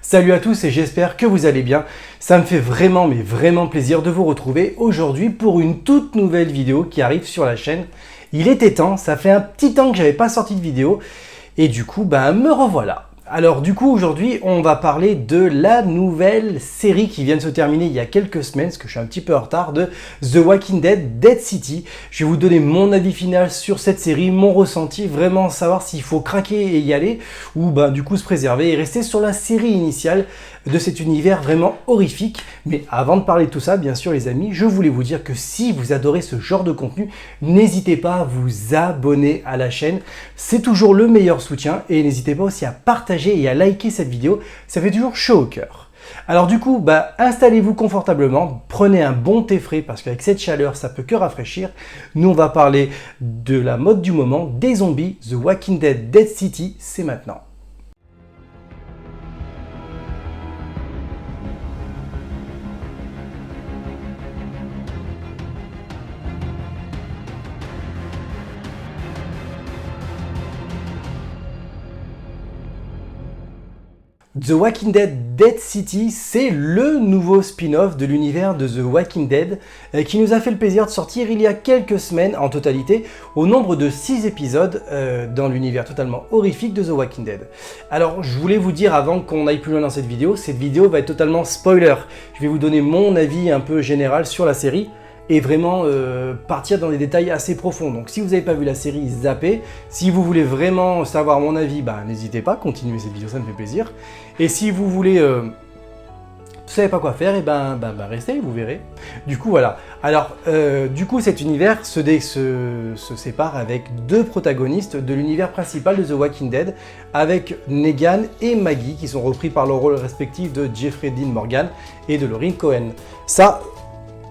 Salut à tous et j'espère que vous allez bien. Ça me fait vraiment plaisir de vous retrouver aujourd'hui pour une toute nouvelle vidéo qui arrive sur la chaîne. Il était temps, ça fait un petit temps que j'avais pas sorti de vidéo et du coup me revoilà. Alors du coup aujourd'hui on va parler de la nouvelle série qui vient de se terminer il y a quelques semaines, parce que je suis un petit peu en retard, de The Walking Dead, Dead City. Je vais vous donner mon avis final sur cette série, mon ressenti, vraiment savoir s'il faut craquer et y aller, ou du coup se préserver et rester sur la série initiale de cet univers vraiment horrifique. Mais avant de parler de tout ça, bien sûr les amis, je voulais vous dire que si vous adorez ce genre de contenu, n'hésitez pas à vous abonner à la chaîne, c'est toujours le meilleur soutien, et n'hésitez pas aussi à partager et à liker cette vidéo, ça fait toujours chaud au cœur. Alors du coup, installez-vous confortablement, prenez un bon thé frais parce qu'avec cette chaleur, ça peut que rafraîchir. Nous, on va parler de la mode du moment, des zombies, The Walking Dead, Dead City, c'est maintenant. The Walking Dead Dead City, c'est le nouveau spin-off de l'univers de The Walking Dead qui nous a fait le plaisir de sortir il y a quelques semaines en totalité, au nombre de 6 épisodes dans l'univers totalement horrifique de The Walking Dead. Alors je voulais vous dire avant qu'on aille plus loin dans cette vidéo va être totalement spoiler. Je vais vous donner mon avis un peu général sur la série et vraiment partir dans des détails assez profonds. Donc si vous n'avez pas vu la série, zappez. Si vous voulez vraiment savoir mon avis, n'hésitez pas, continuez cette vidéo, ça me fait plaisir. Et si vous voulez, vous savez pas quoi faire, et restez, vous verrez. Du coup voilà. Alors du coup cet univers se sépare avec deux protagonistes de l'univers principal de The Walking Dead, avec Negan et Maggie qui sont repris par leurs rôles respectifs de Jeffrey Dean Morgan et de Lauren Cohen. Ça,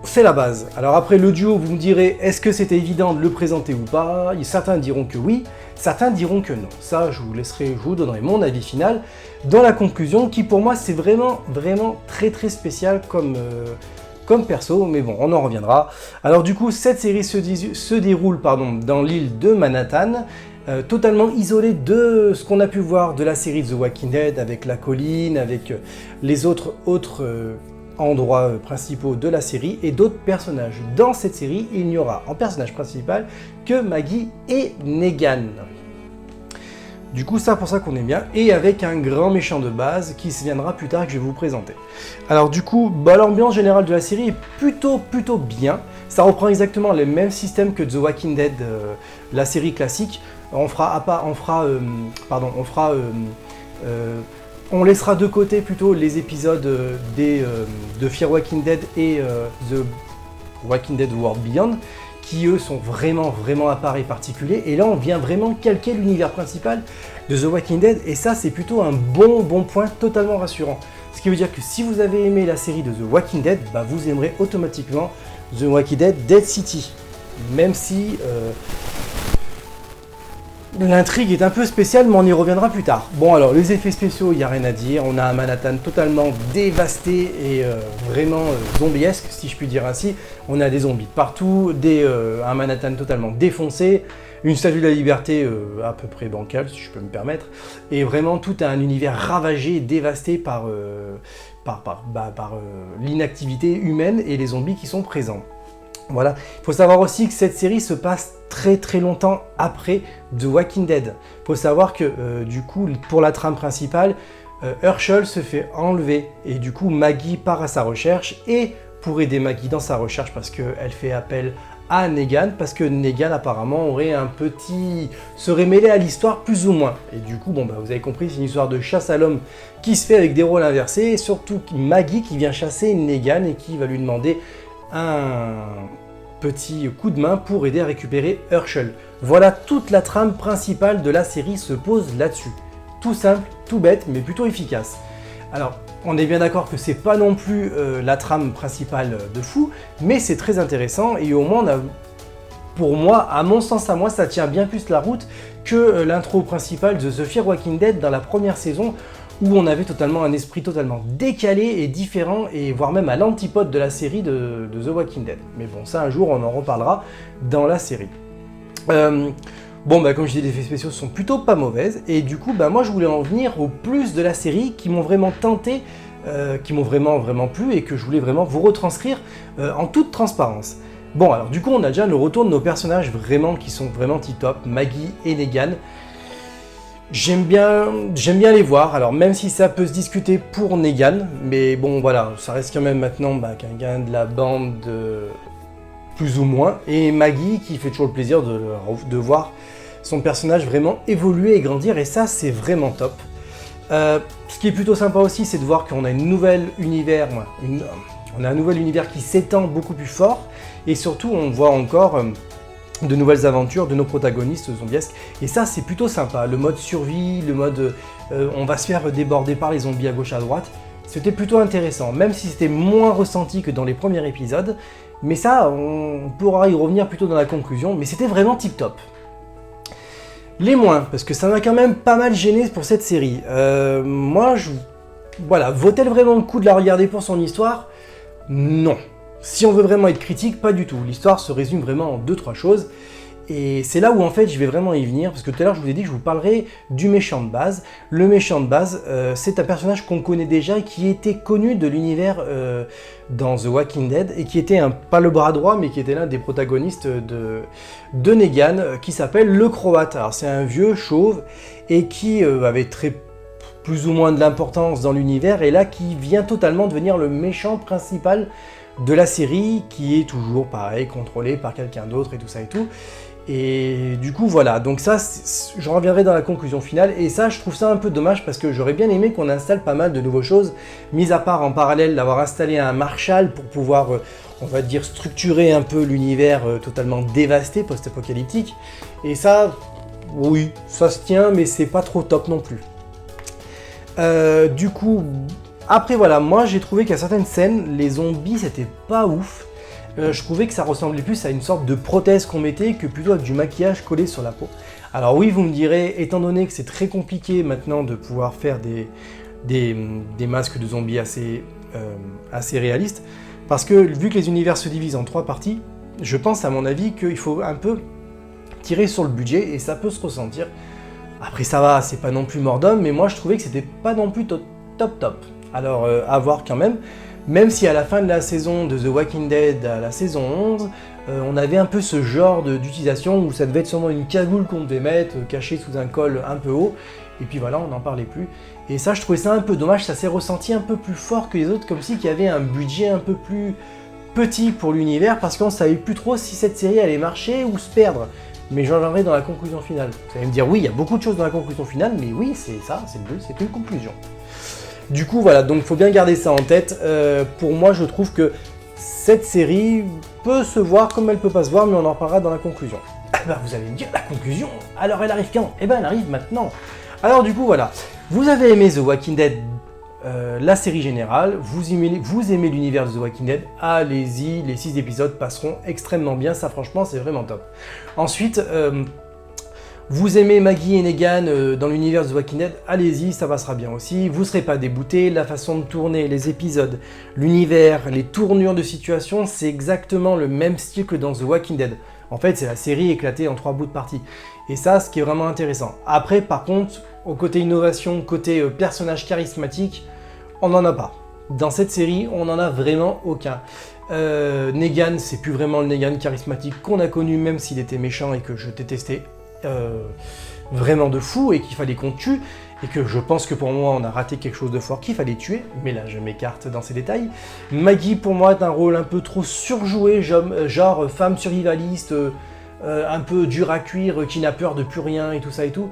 c'est la base. Alors après le duo, vous me direz, est-ce que c'était évident de le présenter ou pas? Certains diront que oui, certains diront que non. Ça, je vous donnerai mon avis final dans la conclusion, qui pour moi c'est vraiment très spécial comme perso, mais bon, on en reviendra. Alors du coup, cette série se déroule dans l'île de Manhattan, totalement isolée de ce qu'on a pu voir de la série The Walking Dead, avec la colline, avec les autres endroits principaux de la série et d'autres personnages. Dans cette série, il n'y aura en personnage principal que Maggie et Negan. Du coup, c'est pour ça qu'on est bien, et avec un grand méchant de base qui se viendra plus tard, que je vais vous présenter. Alors du coup, l'ambiance générale de la série est plutôt bien. Ça reprend exactement les mêmes systèmes que The Walking Dead, la série classique. On laissera de côté plutôt les épisodes de Fear Walking Dead et The Walking Dead World Beyond, qui eux sont vraiment à part et particuliers. Et là on vient vraiment calquer l'univers principal de The Walking Dead, et ça c'est plutôt un bon point, totalement rassurant. Ce qui veut dire que si vous avez aimé la série de The Walking Dead, vous aimerez automatiquement The Walking Dead Dead City. Même si l'intrigue est un peu spéciale, mais on y reviendra plus tard. Bon alors, les effets spéciaux, il n'y a rien à dire. On a un Manhattan totalement dévasté et vraiment zombiesque, si je puis dire ainsi. On a des zombies de partout, un Manhattan totalement défoncé, une statue de la liberté à peu près bancale, si je peux me permettre. Et vraiment, tout un univers ravagé, dévasté par l'inactivité humaine et les zombies qui sont présents. Voilà, il faut savoir aussi que cette série se passe très longtemps après The Walking Dead. Il faut savoir que du coup, pour la trame principale, Herschel se fait enlever et du coup Maggie part à sa recherche, et pour aider Maggie dans sa recherche, parce qu'elle fait appel à Negan, parce que Negan apparemment serait mêlé à l'histoire plus ou moins. Et du coup, vous avez compris, c'est une histoire de chasse à l'homme qui se fait avec des rôles inversés, et surtout Maggie qui vient chasser Negan et qui va lui demander un petit coup de main pour aider à récupérer Herschel. Voilà, toute la trame principale de la série se pose là-dessus. Tout simple, tout bête, mais plutôt efficace. Alors, on est bien d'accord que c'est pas non plus la trame principale de fou, mais c'est très intéressant, et au moins, pour moi, à mon sens à moi, ça tient bien plus la route que l'intro principale de The Fear Walking Dead dans la première saison, où on avait totalement un esprit totalement décalé et différent, et voire même à l'antipode de la série de The Walking Dead. Mais bon, ça un jour on en reparlera dans la série. Bon, bah comme je dis, les effets spéciaux sont plutôt pas mauvaises, et du coup, bah moi je voulais en venir au plus de la série qui m'ont vraiment tenté, qui m'ont vraiment plu, et que je voulais vraiment vous retranscrire en toute transparence. Bon, alors du coup, on a déjà le retour de nos personnages vraiment qui sont vraiment tip-top, Maggie et Negan. J'aime bien les voir, alors même si ça peut se discuter pour Negan, mais bon voilà, ça reste quand même maintenant qu'un gars de la bande plus ou moins, et Maggie qui fait toujours le plaisir de voir son personnage vraiment évoluer et grandir, et ça c'est vraiment top. Ce qui est plutôt sympa aussi, c'est de voir qu'on a un nouvel univers qui s'étend beaucoup plus fort, et surtout on voit encore de nouvelles aventures de nos protagonistes zombiesques, et ça c'est plutôt sympa. Le mode survie, le mode on va se faire déborder par les zombies à gauche à droite, c'était plutôt intéressant, même si c'était moins ressenti que dans les premiers épisodes, mais ça on pourra y revenir plutôt dans la conclusion, mais c'était vraiment tip top. Les moins, parce que ça m'a quand même pas mal gêné pour cette série. Voilà, vaut-elle vraiment le coup de la regarder pour son histoire? Non. Si on veut vraiment être critique, pas du tout. L'histoire se résume vraiment en 2-3 choses. Et c'est là où en fait je vais vraiment y venir, parce que tout à l'heure je vous ai dit que je vous parlerai du méchant de base. Le méchant de base, c'est un personnage qu'on connaît déjà et qui était connu de l'univers dans The Walking Dead, et qui était pas le bras droit, mais qui était l'un des protagonistes de Negan, qui s'appelle le Croate. Alors c'est un vieux chauve, et qui avait plus ou moins de l'importance dans l'univers, et là qui vient totalement devenir le méchant principal de la série, qui est toujours pareil, contrôlé par quelqu'un d'autre et tout ça et tout. Et du coup voilà, donc ça, je reviendrai dans la conclusion finale, et ça je trouve ça un peu dommage, parce que j'aurais bien aimé qu'on installe pas mal de nouvelles choses, mis à part en parallèle d'avoir installé un Marshall pour pouvoir, on va dire, structurer un peu l'univers totalement dévasté, post-apocalyptique, et ça, oui, ça se tient, mais c'est pas trop top non plus. Du coup, après voilà, moi j'ai trouvé qu'à certaines scènes, les zombies c'était pas ouf. Je trouvais que ça ressemblait plus à une sorte de prothèse qu'on mettait que plutôt à du maquillage collé sur la peau. Alors oui, vous me direz, étant donné que c'est très compliqué maintenant de pouvoir faire des masques de zombies assez réalistes, parce que vu que les univers se divisent en 3 parties, je pense à mon avis qu'il faut un peu tirer sur le budget, et ça peut se ressentir. Après ça va, c'est pas non plus mort d'homme, mais moi je trouvais que c'était pas non plus top. Alors à voir quand même si à la fin de la saison de The Walking Dead, à la saison 11, on avait un peu ce genre d'utilisation où ça devait être sûrement une cagoule qu'on devait mettre, cachée sous un col un peu haut, et puis voilà, on n'en parlait plus. Et ça, je trouvais ça un peu dommage, ça s'est ressenti un peu plus fort que les autres, comme si qu'il y avait un budget un peu plus petit pour l'univers, parce qu'on savait plus trop si cette série allait marcher ou se perdre. Mais j'en reviendrai dans la conclusion finale. Vous allez me dire, oui, il y a beaucoup de choses dans la conclusion finale, mais oui, c'est ça, c'est le but, c'est une conclusion. Du coup, voilà, donc il faut bien garder ça en tête. Pour moi, je trouve que cette série peut se voir comme elle peut pas se voir, mais on en reparlera dans la conclusion. Ah bah, vous allez me dire, la conclusion, alors elle arrive quand? Eh ben, elle arrive maintenant. Alors du coup, voilà, vous avez aimé The Walking Dead, la série générale, vous aimez l'univers de The Walking Dead, allez-y, les 6 épisodes passeront extrêmement bien, ça franchement, c'est vraiment top. Ensuite, vous aimez Maggie et Negan dans l'univers de The Walking Dead, allez-y, ça passera bien aussi. Vous ne serez pas dégoûté, la façon de tourner, les épisodes, l'univers, les tournures de situation, c'est exactement le même style que dans The Walking Dead. En fait, c'est la série éclatée en 3 bouts de partie. Et ça, ce qui est vraiment intéressant. Après, par contre, au côté innovation, côté personnage charismatique, on n'en a pas. Dans cette série, on n'en a vraiment aucun. Negan, c'est plus vraiment le Negan charismatique qu'on a connu, même s'il était méchant et que je détestais vraiment de fou, et qu'il fallait qu'on tue, et que je pense que pour moi on a raté quelque chose de fort qu'il fallait tuer, mais là je m'écarte dans ces détails. Maggie pour moi est un rôle un peu trop surjoué, genre femme survivaliste, un peu dur à cuire, qui n'a peur de plus rien et tout ça et tout.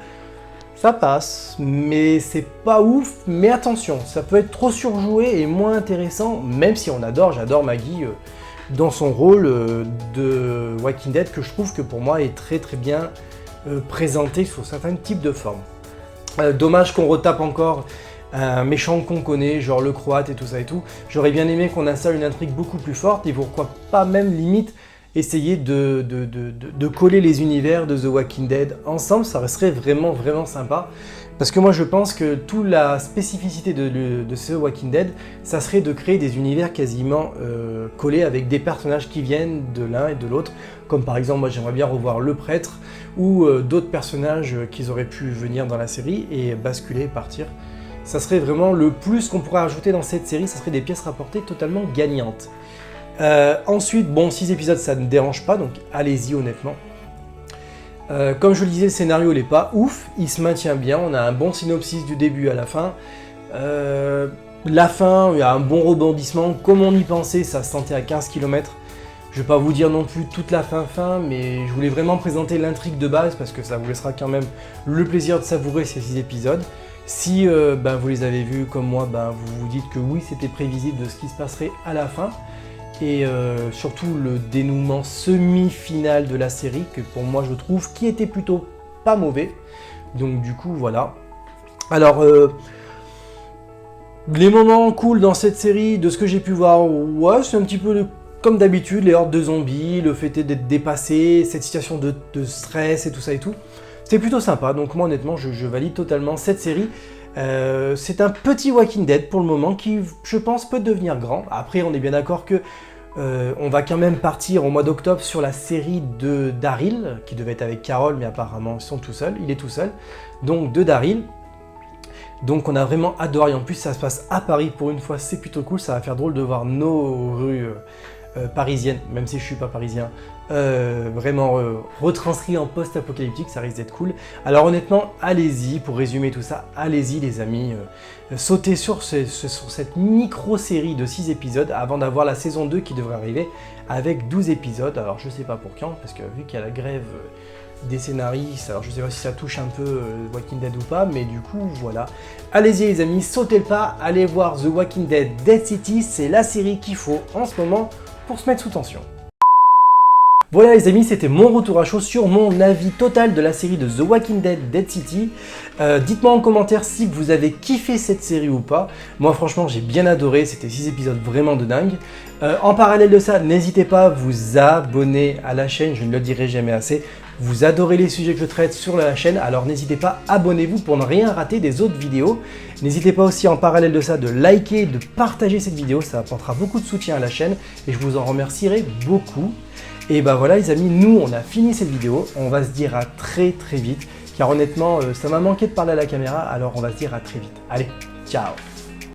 Ça passe, mais c'est pas ouf, mais attention, ça peut être trop surjoué et moins intéressant, même si j'adore Maggie dans son rôle de Walking Dead, que je trouve que pour moi est très bien présenté sous certains types de formes. Dommage qu'on retape encore un méchant qu'on connaît, genre le Croate et tout ça et tout. J'aurais bien aimé qu'on installe une intrigue beaucoup plus forte, et pourquoi pas même limite essayer de coller les univers de The Walking Dead ensemble, ça serait vraiment sympa. Parce que moi je pense que toute la spécificité de ce Walking Dead, ça serait de créer des univers quasiment collés avec des personnages qui viennent de l'un et de l'autre. Comme par exemple, moi j'aimerais bien revoir le prêtre ou d'autres personnages qui auraient pu venir dans la série et basculer, partir. Ça serait vraiment le plus qu'on pourrait ajouter dans cette série, ça serait des pièces rapportées totalement gagnantes. Ensuite, bon, 6 épisodes ça ne dérange pas, donc allez-y honnêtement. Comme je le disais, le scénario n'est pas ouf, il se maintient bien, on a un bon synopsis du début à la fin. La fin, il y a un bon rebondissement, comme on y pensait, ça se sentait à 15 km. Je ne vais pas vous dire non plus toute la fin, mais je voulais vraiment présenter l'intrigue de base, parce que ça vous laissera quand même le plaisir de savourer ces 6 épisodes. Si vous les avez vus comme moi, vous vous dites que oui, c'était prévisible de ce qui se passerait à la fin. Et surtout le dénouement semi-final de la série, que pour moi je trouve qui était plutôt pas mauvais. Donc du coup voilà. Alors les moments cool dans cette série, de ce que j'ai pu voir, ouais, c'est un petit peu comme d'habitude, les hordes de zombies, le fait d'être dépassé, cette situation de stress et tout ça et tout. C'est plutôt sympa, donc moi honnêtement je valide totalement cette série. C'est un petit Walking Dead pour le moment qui, je pense, peut devenir grand. Après, on est bien d'accord que on va quand même partir au mois d'octobre sur la série de Daryl, qui devait être avec Carol, mais apparemment ils sont tout seuls, il est tout seul. Donc de Daryl. Donc on a vraiment adoré, en plus ça se passe à Paris pour une fois, c'est plutôt cool, ça va faire drôle de voir nos rues parisiennes, même si je suis pas parisien, vraiment retranscrit en post-apocalyptique, ça risque d'être cool. Alors honnêtement, allez-y, pour résumer tout ça, allez-y les amis, sautez sur cette micro-série de 6 épisodes avant d'avoir la saison 2 qui devrait arriver avec 12 épisodes. Alors je sais pas pour quand, parce que vu qu'il y a la grève des scénaristes, alors je sais pas si ça touche un peu Walking Dead ou pas, mais du coup voilà. Allez-y les amis, sautez le pas, allez voir The Walking Dead Dead City, c'est la série qu'il faut en ce moment pour se mettre sous tension. Voilà les amis, c'était mon retour à chaud sur mon avis total de la série de The Walking Dead Dead City. Dites-moi en commentaire si vous avez kiffé cette série ou pas. Moi franchement j'ai bien adoré, c'était 6 épisodes vraiment de dingue. En parallèle de ça, n'hésitez pas à vous abonner à la chaîne, je ne le dirai jamais assez. Vous adorez les sujets que je traite sur la chaîne, alors n'hésitez pas, abonnez-vous pour ne rien rater des autres vidéos. N'hésitez pas aussi en parallèle de ça de liker, de partager cette vidéo, ça apportera beaucoup de soutien à la chaîne et je vous en remercierai beaucoup. Et bah voilà les amis, nous on a fini cette vidéo, on va se dire à très vite, car honnêtement ça m'a manqué de parler à la caméra, alors on va se dire à très vite. Allez, ciao!